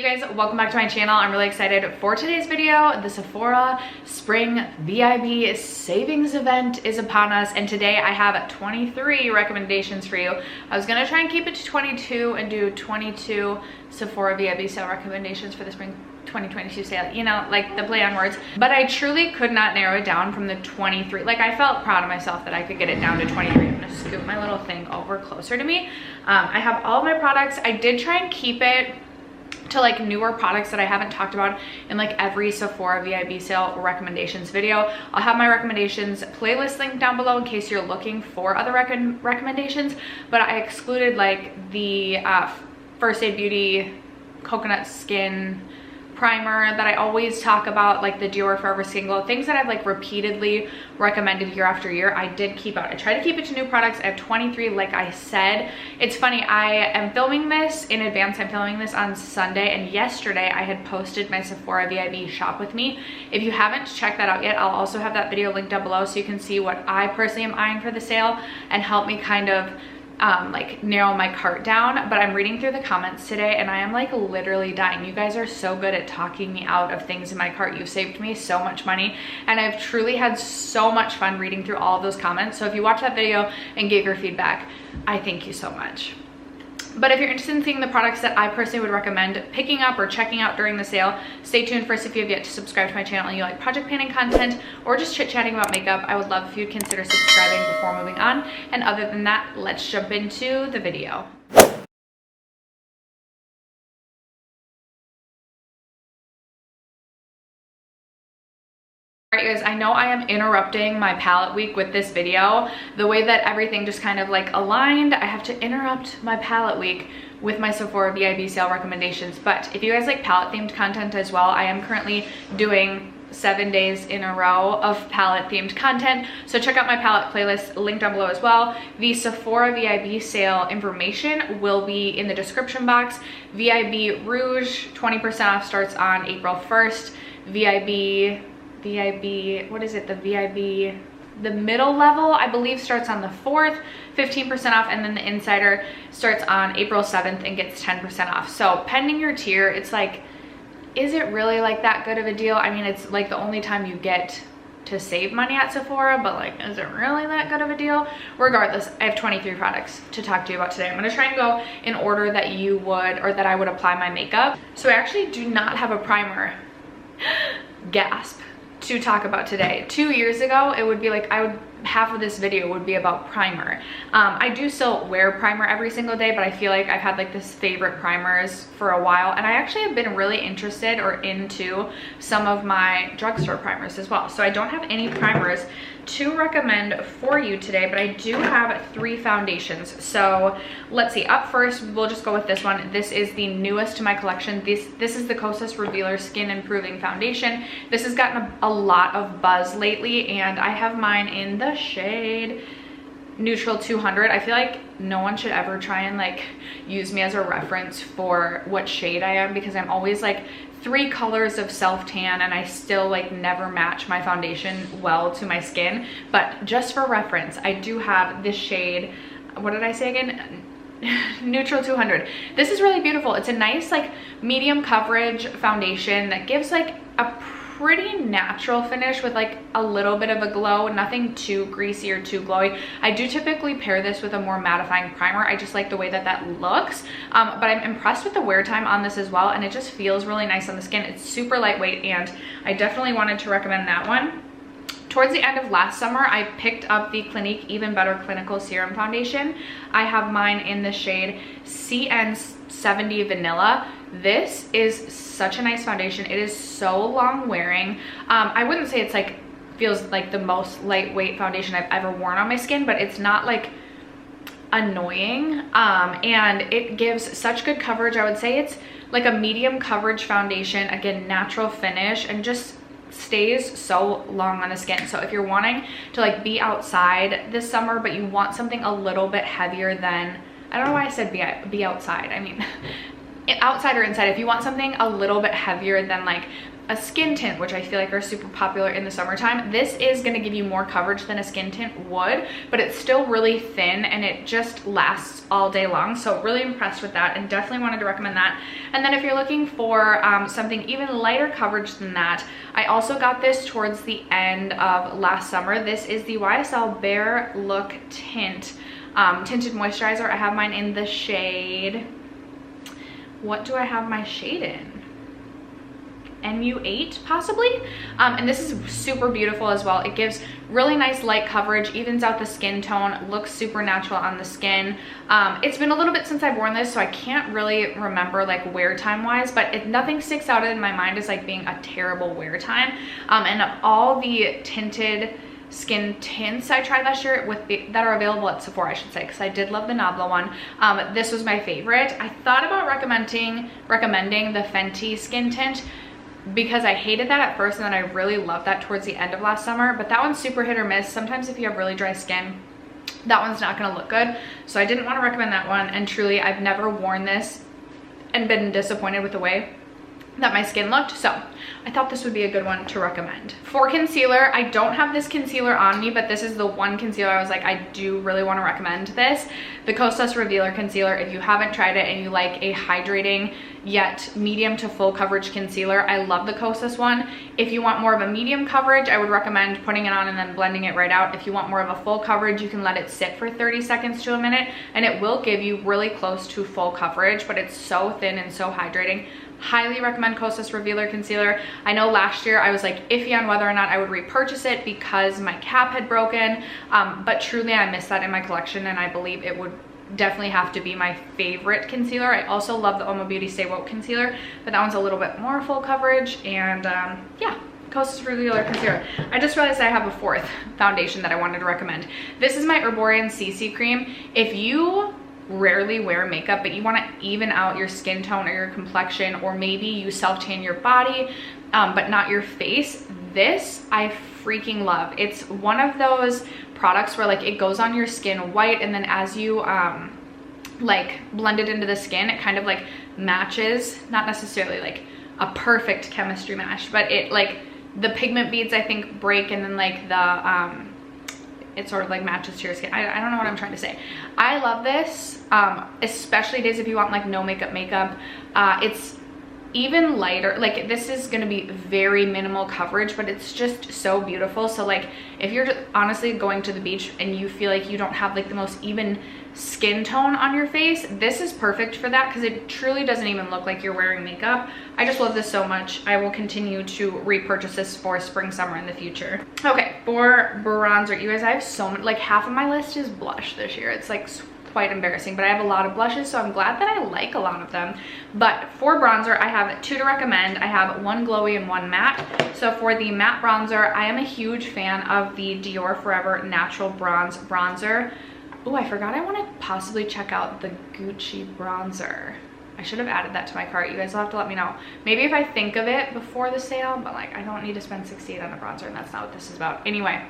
guys, welcome back to my channel. I'm really excited for today's video. The Sephora Spring VIB Savings Event is upon us, and today I have 23 recommendations for you. I was gonna try and keep it to 22 and do 22 Sephora VIB Sale recommendations for the Spring 2022 sale, you know, like the play on words, but I truly could not narrow it down from the 23. Like, I felt proud of myself that I could get it down to 23. I'm gonna scoop my little thing over closer to me. I have all of my products. I did try and keep it to like newer products that I haven't talked about in like every Sephora VIB sale recommendations video. I'll have my recommendations playlist linked down below in case you're looking for other recommendations, but I excluded like the First Aid Beauty coconut skin primer that I always talk about, like the Dior Forever Skin Glow, things that I've like repeatedly recommended year after year. I did keep out. I try to keep it to new products. I have 23, like I said. It's funny, I am filming this in advance. I'm filming this on Sunday, and yesterday I had posted my Sephora VIB shop with me. If you haven't checked that out yet, I'll also have that video linked down below so you can see what I personally am eyeing for the sale and help me kind of like narrow my cart down. But I'm reading through the comments today and I am like literally dying. You guys are so good at talking me out of things in my cart. You've saved me so much money, and I've truly had so much fun reading through all of those comments. So if you watched that video and gave your feedback, I thank you so much. But if you're interested in seeing the products that I personally would recommend picking up or checking out during the sale, stay tuned. First, if you have yet to subscribe to my channel and you like project planning content or just chit-chatting about makeup, I would love if you'd consider subscribing before moving on. And other than that, let's jump into the video. Alright guys, I know I am interrupting my palette week with this video. The way that everything just kind of like aligned, I have to interrupt my palette week with my Sephora VIB sale recommendations. But if you guys like palette themed content as well, I am currently doing 7 days in a row of palette themed content. So check out my palette playlist linked down below as well. The Sephora VIB sale information will be in the description box. VIB Rouge 20% off starts on April 1st. VIB, what is it? The VIB, the middle level, I believe, starts on the 4th, 15% off, and then the Insider starts on April 7th and gets 10% off. So pending your tier, it's like, is it really like that good of a deal? I mean, it's like the only time you get to save money at Sephora, but like, is it really that good of a deal? Regardless, I have 23 products to talk to you about today. I'm gonna try and go in order that you would, or that I would apply my makeup. So I actually do not have a primer, gasp, to talk about today. 2 years ago, it would be like, half of this video would be about primer. I do still wear primer every single day, but I feel like I've had like this favorite primers for a while, and I actually have been really interested or into some of my drugstore primers as well. So I don't have any primers to recommend for you today, but I do have 3 foundations. So let's see, up first, we'll just go with this one. This is the newest to my collection. This is the Kosas Revealer Skin Improving Foundation. This has gotten a lot of buzz lately, and I have mine in the shade Neutral 200. I feel like no one should ever try and like use me as a reference for what shade I am, because I'm always like 3 colors of self tan and I still like never match my foundation well to my skin. But just for reference, I do have this shade, what did I say again? Neutral 200. This is really beautiful. It's a nice like medium coverage foundation that gives like a pretty natural finish with like a little bit of a glow, nothing too greasy or too glowy. I do typically pair this with a more mattifying primer. I just like the way that that looks, but I'm impressed with the wear time on this as well, and it just feels really nice on the skin. It's super lightweight, and I definitely wanted to recommend that one. Towards the end of last summer, I picked up the Clinique Even Better Clinical Serum Foundation. I have mine in the shade CN70 Vanilla. This is such a nice foundation. It is so long wearing. I wouldn't say it's like, feels like the most lightweight foundation I've ever worn on my skin, but it's not like annoying. And it gives such good coverage. I would say it's like a medium coverage foundation, again, natural finish, and just stays so long on the skin. So if you're wanting to like be outside this summer, but you want something a little bit heavier than, I don't know why I said be outside. I mean, outside or inside, if you want something a little bit heavier than like a skin tint, which I feel like are super popular in the summertime, this is going to give you more coverage than a skin tint would, but it's still really thin and it just lasts all day long. So really impressed with that and definitely wanted to recommend that. And then if you're looking for something even lighter coverage than that, I also got this towards the end of last summer. This is the YSL Bare Look Tint tinted moisturizer. I have mine in the shade, what do I have my shade in? MU8 possibly. And this is super beautiful as well. It gives really nice light coverage, evens out the skin tone, looks super natural on the skin. It's been a little bit since I've worn this, so I can't really remember like wear time wise, but nothing sticks out in my mind as like being a terrible wear time. And of all the tinted skin tints I tried last year that are available at Sephora, I should say, because I did love the Nabla one. This was my favorite. I thought about recommending the Fenty skin tint, because I hated that at first and then I really loved that towards the end of last summer, but that one's super hit or miss. Sometimes if you have really dry skin, that one's not going to look good, so I didn't want to recommend that one. And truly, I've never worn this and been disappointed with the way that my skin looked, so I thought this would be a good one to recommend. For concealer, I don't have this concealer on me, but this is the one concealer I was like, I do really want to recommend this. The Kosas Revealer Concealer. If you haven't tried it and you like a hydrating yet medium to full coverage concealer, I love the Kosas one. If you want more of a medium coverage, I would recommend putting it on and then blending it right out. If you want more of a full coverage, you can let it sit for 30 seconds to a minute and it will give you really close to full coverage, but it's so thin and so hydrating. Highly recommend Kosas Revealer Concealer. I know last year I was like iffy on whether or not I would repurchase it because my cap had broken, but truly I missed that in my collection and I believe it would definitely have to be my favorite concealer. I also love the Omo Beauty Stay Woke Concealer, but that one's a little bit more full coverage. And yeah, Kosas Revealer Concealer. I just realized I have a fourth foundation that I wanted to recommend. This is my Herborian CC Cream. If you rarely wear makeup but you want to even out your skin tone or your complexion, or maybe you self-tan your body but not your face, this I freaking love. It's one of those products where like it goes on your skin white, and then as you like blend it into the skin, it kind of like matches, not necessarily like a perfect chemistry match, but it like the pigment beads I think break, and then like the it sort of like matches to your skin. I don't know what I'm trying to say. I love this, especially days if you want like no makeup. It's even lighter, like this is going to be very minimal coverage, but it's just so beautiful. So like if you're honestly going to the beach and you feel like you don't have like the most even skin tone on your face, this is perfect for that, because it truly doesn't even look like you're wearing makeup. I just love this so much. I will continue to repurchase this for spring summer in the future. Okay, for bronzer, you guys, I have so much, like half of my list is blush this year. It's like quite embarrassing, but I have a lot of blushes, so I'm glad that I like a lot of them. But for bronzer, I have two to recommend. I have one glowy and one matte. So for the matte bronzer, I am a huge fan of the Dior Forever Natural Bronze Bronzer. Oh, I forgot I want to possibly check out the Gucci bronzer. I should have added that to my cart. You guys will have to let me know. Maybe if I think of it before the sale, but like I don't need to spend $68 on a bronzer, and that's not what this is about. Anyway,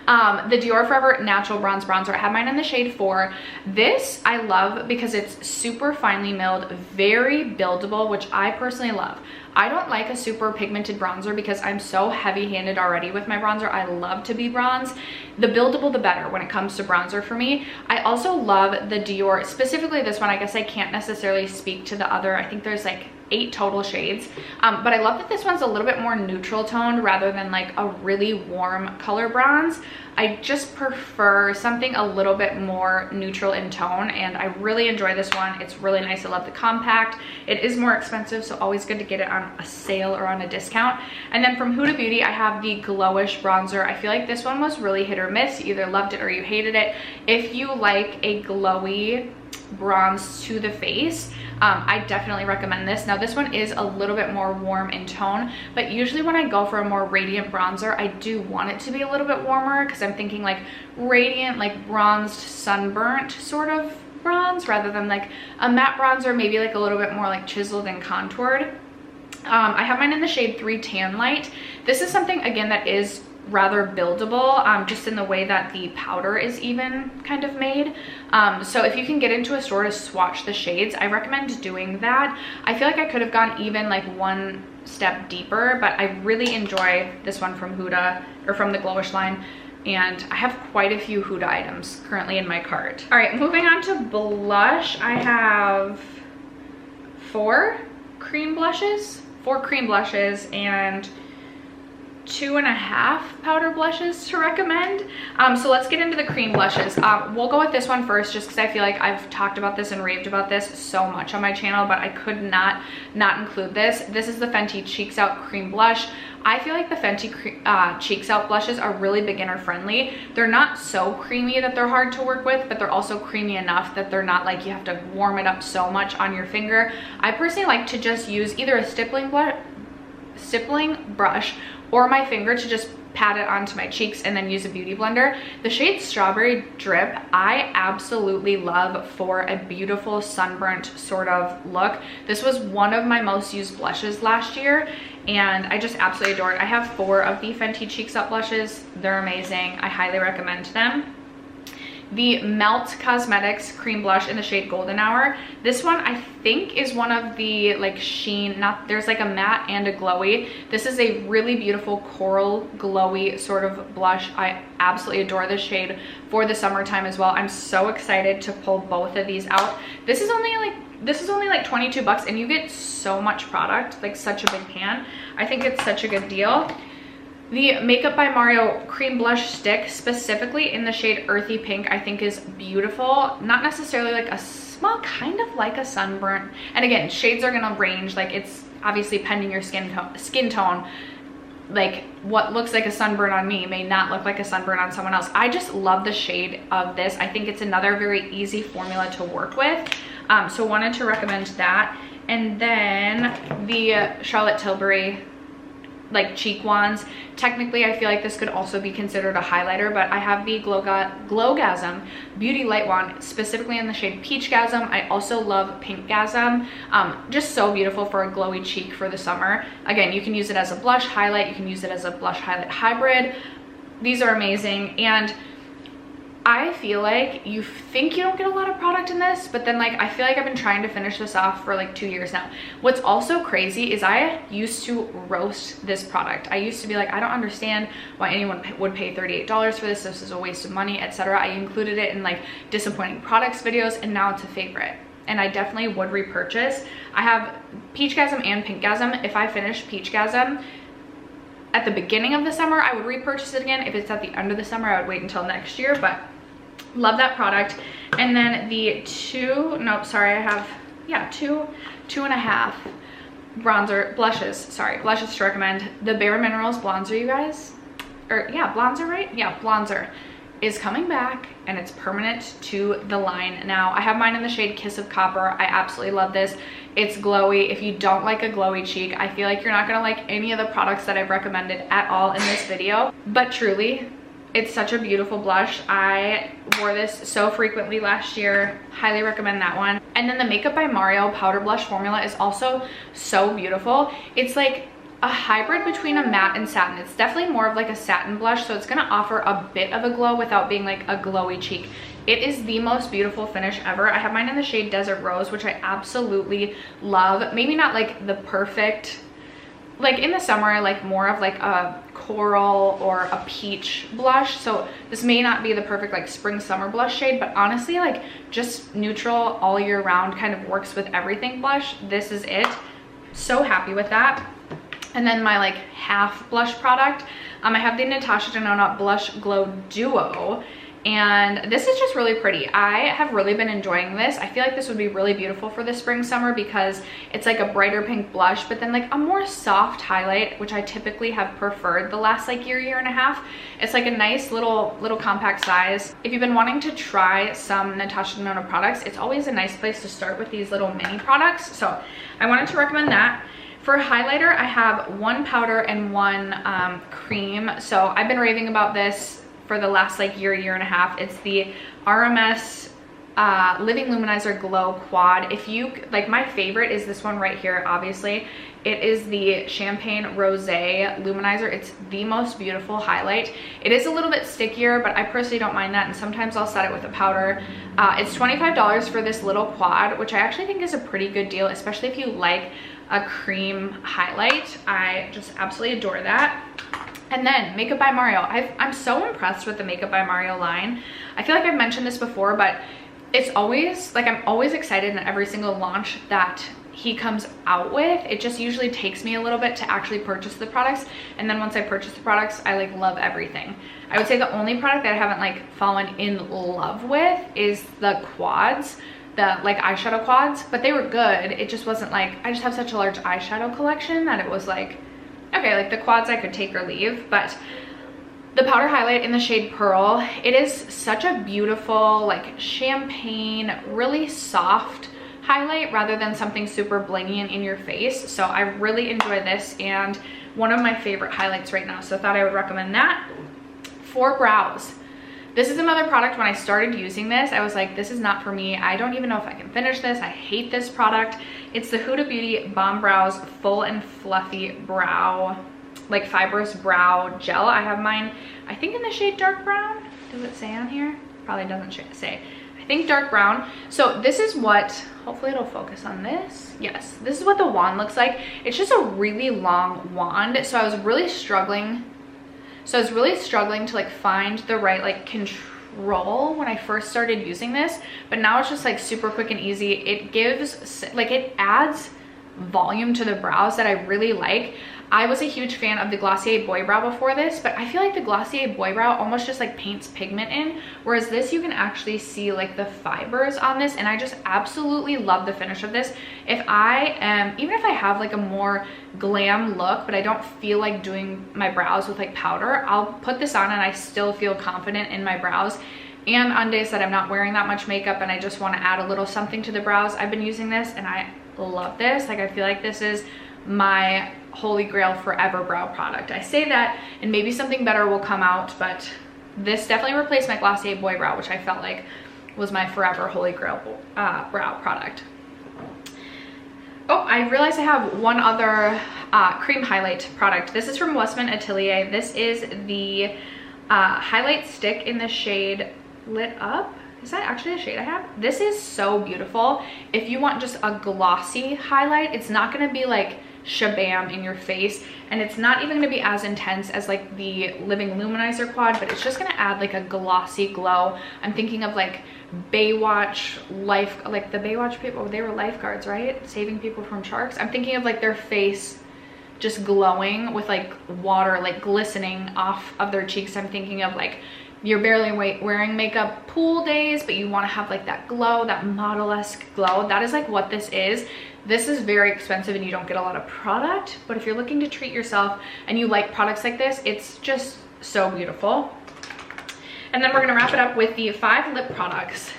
the Dior Forever Natural Bronze Bronzer, I have mine in the shade 4. This I love because it's super finely milled, very buildable, which I personally love. I don't like a super pigmented bronzer because I'm so heavy-handed already with my bronzer. I love to be bronze. The buildable, the better when it comes to bronzer for me. I also love the Dior, specifically this one. I guess I can't necessarily speak to the other. I think there's like 8 total shades, but I love that this one's a little bit more neutral toned rather than like a really warm color bronze. I just prefer something a little bit more neutral in tone, and I really enjoy this one. It's really nice. I love the compact. It is more expensive, so always good to get it on a sale or on a discount. And then from Huda Beauty, I have the Glowish bronzer. I feel like this one was really hit or miss. You either loved it or you hated it. If you like a glowy bronze to the face, I definitely recommend this. Now this one is a little bit more warm in tone, but usually when I go for a more radiant bronzer, I do want it to be a little bit warmer, because I'm thinking like radiant, like bronzed, sunburnt sort of bronze, rather than like a matte bronzer, maybe like a little bit more like chiseled and contoured. I have mine in the shade 3 Tan Light. This is something again that is rather buildable, just in the way that the powder is even kind of made. So if you can get into a store to swatch the shades, I recommend doing that. I feel like I could have gone even like one step deeper, but I really enjoy this one from Huda, or from the Glowish line. And I have quite a few Huda items currently in my cart. All right, moving on to blush. I have 4 cream blushes and 2.5 powder blushes to recommend. So let's get into the cream blushes. We'll go with this one first, just because I feel like I've talked about this and raved about this so much on my channel, but I could not include this. This is the Fenty Cheeks Out Cream Blush. I feel like the Fenty Cheeks Out blushes are really beginner friendly. They're not so creamy that they're hard to work with, but they're also creamy enough that they're not like you have to warm it up so much on your finger. I personally like to just use either a stippling brush or my finger to just pat it onto my cheeks and then use a beauty blender. The shade Strawberry Drip, I absolutely love for a beautiful sunburnt sort of look. This was one of my most used blushes last year, and I just absolutely adore it. I have 4 of the Fenty Cheeks Up blushes. They're amazing. I highly recommend them. The Melt Cosmetics cream blush in the shade Golden Hour. This one I think is one of the like sheen, there's like a matte and a glowy. This is a really beautiful coral glowy sort of blush. I absolutely adore this shade for the summertime as well. I'm so excited to pull both of these out. This is only like 22 bucks, and you get so much product, like such a big pan. I think it's such a good deal. The Makeup by Mario cream blush stick, specifically in the shade Earthy Pink, I think is beautiful. Not necessarily like a small, kind of like a sunburnt. And again, shades are gonna range, like it's obviously pending your skin tone. Like what looks like a sunburn on me may not look like a sunburn on someone else. I just love the shade of this. I think it's another very easy formula to work with. So wanted to recommend that. And then the Charlotte Tilbury like cheek wands. Technically I feel like this could also be considered a highlighter, but I have the Glowgasm Beauty Light Wand, specifically in the shade Peachgasm. I also love Pinkgasm. Just so beautiful for a glowy cheek for the summer. Again, you can use it as a blush highlight, you can use it as a blush highlight hybrid. These are amazing, and I feel like you think you don't get a lot of product in this, but then like I feel like I've been trying to finish this off for like 2 years now. What's also crazy is I used to roast this product. I used to be like, I don't understand why anyone would pay $38 for this. This is a waste of money, etc. I included it in like disappointing products videos, and now it's a favorite. And I definitely would repurchase. I have Peachgasm and Pinkgasm. If I finish Peachgasm at the beginning of the summer, I would repurchase it again. If it's at the end of the summer, I would wait until next year, but love that product. And then the two and a half blushes to recommend. The Bare Minerals Bronzer, you guys, or yeah, Bronzer, right? Yeah, Bronzer is coming back, and it's permanent to the line now. I have mine in the shade Kiss of Copper. I absolutely love this. It's glowy. If you don't like a glowy cheek, I feel like you're not gonna like any of the products that I've recommended at all in this video, but truly, it's such a beautiful blush. I wore this so frequently last year. Highly recommend that one. And then the Makeup by Mario powder blush formula is also so beautiful. It's like a hybrid between a matte and satin. It's definitely more of like a satin blush, so it's gonna offer a bit of a glow without being like a glowy cheek. It is the most beautiful finish ever. I have mine in the shade Desert Rose, which I absolutely love. Maybe not like the perfect, like in the summer I like more of like a coral or a peach blush, so this may not be the perfect like spring summer blush shade, but honestly like just neutral all year round, kind of works with everything blush. This is it. So happy with that. And then my like half blush product, I have the Natasha Denona Blush Glow Duo, and this is just really pretty. I have really been enjoying this. I feel like this would be really beautiful for the spring summer because it's like a brighter pink blush, but then like a more soft highlight, which I typically have preferred the last like year and a half. It's like a nice little compact size. If you've been wanting to try some Natasha Denona products, it's always a nice place to start with these little mini products. So I wanted to recommend that. For highlighter, I have one powder and one cream. So I've been raving about this for the last like year and a half. It's the RMS Living Luminizer Glow Quad. If you like, my favorite is this one right here. Obviously it is the Champagne Rosé Luminizer. It's the most beautiful highlight. It is a little bit stickier, but I personally don't mind that, and sometimes I'll set it with a powder. It's $25 for this little quad, which I actually think is a pretty good deal, especially if you like a cream highlight. I just absolutely adore that. And then Makeup by Mario. I'm so impressed with the Makeup by Mario line. I feel like I've mentioned this before, but it's always like, I'm always excited in every single launch that he comes out with. It just usually takes me a little bit to actually purchase the products, and then once I purchase the products, I like love everything. I would say the only product that I haven't like fallen in love with is the quads, the like eyeshadow quads, but they were good. It just wasn't like, I just have such a large eyeshadow collection that it was like, okay, like the quads I could take or leave. But the powder highlight in the shade Pearl, it is such a beautiful like champagne, really soft highlight rather than something super blingy and in your face. So I really enjoy this, and one of my favorite highlights right now, so I thought I would recommend that. For brows, this is another product. When I started using this, I was like, this is not for me. I don't even know if I can finish this. I hate this product. It's the Huda Beauty Bomb Brows Full and Fluffy Brow, like fibrous brow gel. I have mine, I think in the shade dark brown. Does it say on here? Probably doesn't say. I think dark brown. So this is what, hopefully it'll focus on this. Yes, this is what the wand looks like. It's just a really long wand. So I was really struggling to like find the right like control when I first started using this, but now it's just like super quick and easy. It gives like, it adds volume to the brows that I really like. I was a huge fan of the Glossier Boy Brow before this, but I feel like the Glossier Boy Brow almost just like paints pigment in, whereas this you can actually see like the fibers on this, and I just absolutely love the finish of this. If I am, even if I have like a more glam look, but I don't feel like doing my brows with like powder, I'll put this on and I still feel confident in my brows. And on days that I'm not wearing that much makeup and I just want to add a little something to the brows, I've been using this and I love this. Like, I feel like this is my holy grail forever brow product. I say that and maybe something better will come out, but this definitely replaced my Glossier Boy Brow, which I felt like was my forever holy grail brow product. Oh, I realized I have one other cream highlight product. This is from Westman Atelier. This is the highlight stick in the shade Lit Up. Is that actually a shade I have? This is so beautiful. If you want just a glossy highlight, it's not going to be like shabam in your face, and it's not even going to be as intense as like the Living Luminizer Quad, but it's just going to add like a glossy glow. I'm thinking of like Baywatch life, like the Baywatch people, they were lifeguards, right? Saving people from sharks. I'm thinking of like their face just glowing with like water like glistening off of their cheeks. I'm thinking of like, you're barely wearing makeup pool days, but you want to have like that glow, that model-esque glow. That is like what this is. This is very expensive and you don't get a lot of product, but if you're looking to treat yourself and you like products like this, it's just so beautiful. And then we're gonna wrap it up with the 5 lip products.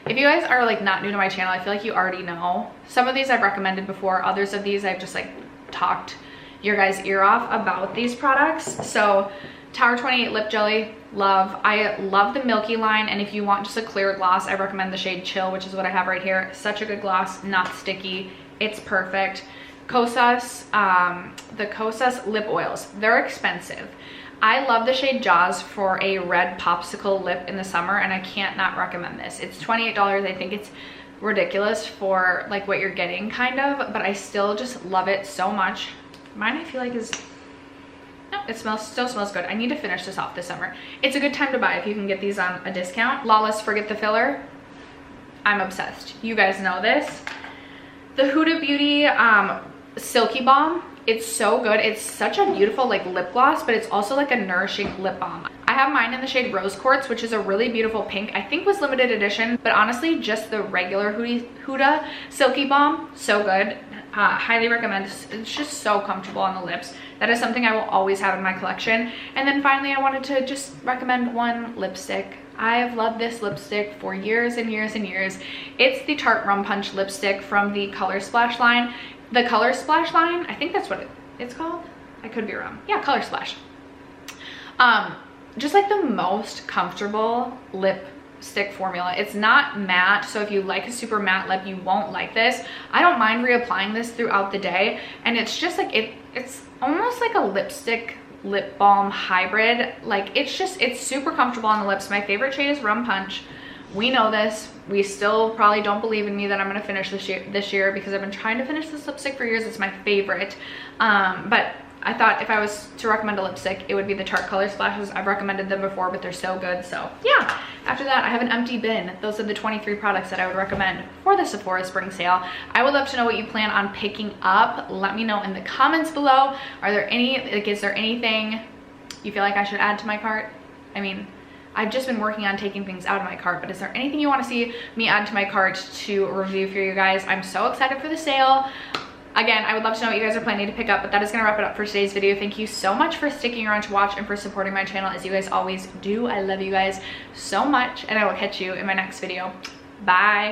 If you guys are like not new to my channel, I feel like you already know. Some of these I've recommended before, others of these I've just like talked your guys' ear off about these products. So Tower 28 Lip Jelly, love. I love the Milky line, and if you want just a clear gloss, I recommend the shade Chill, which is what I have right here. Such a good gloss, not sticky. It's perfect. Kosas, the Kosas lip oils, they're expensive. I love the shade Jaws for a red popsicle lip in the summer, and I can't not recommend this. It's $28. I think it's ridiculous for like what you're getting kind of, but I still just love it so much. Mine I feel like is, no, it still smells good. I need to finish this off this summer. It's a good time to buy if you can get these on a discount. Lawless Forget the Filler. I'm obsessed. You guys know this. The Huda Beauty Silky Balm. It's so good. It's such a beautiful like lip gloss, but it's also like a nourishing lip balm. I have mine in the shade Rose Quartz, which is a really beautiful pink. I think was limited edition, but honestly, just the regular Huda Silky Balm, so good. Highly recommend. It's just so comfortable on the lips. That is something I will always have in my collection. And then finally, I wanted to just recommend one lipstick. I have loved this lipstick for years and years and years. It's the Tarte Rum Punch lipstick from the Color Splash line. The Color Splash line, I think that's what it's called. I could be wrong. Yeah, Color Splash. Just like the most comfortable lip lipstick formula. It's not matte, so if you like a super matte lip, you won't like this. I don't mind reapplying this throughout the day, and it's just like it's almost like a lipstick lip balm hybrid. Like it's super comfortable on the lips. My favorite shade is Rum Punch. We know this. We still probably don't believe in me that I'm gonna finish this year because I've been trying to finish this lipstick for years. It's my favorite. But I thought if I was to recommend a lipstick, it would be the Tarte Color Splashes. I've recommended them before, but they're so good. So yeah, after that, I have an empty bin. Those are the 23 products that I would recommend for the Sephora spring sale. I would love to know what you plan on picking up. Let me know in the comments below. Are there is there anything you feel like I should add to my cart? I mean, I've just been working on taking things out of my cart, but is there anything you want to see me add to my cart to review for you guys? I'm so excited for the sale. Again, I would love to know what you guys are planning to pick up, but that is going to wrap it up for today's video. Thank you so much for sticking around to watch and for supporting my channel as you guys always do. I love you guys so much, and I will catch you in my next video. Bye.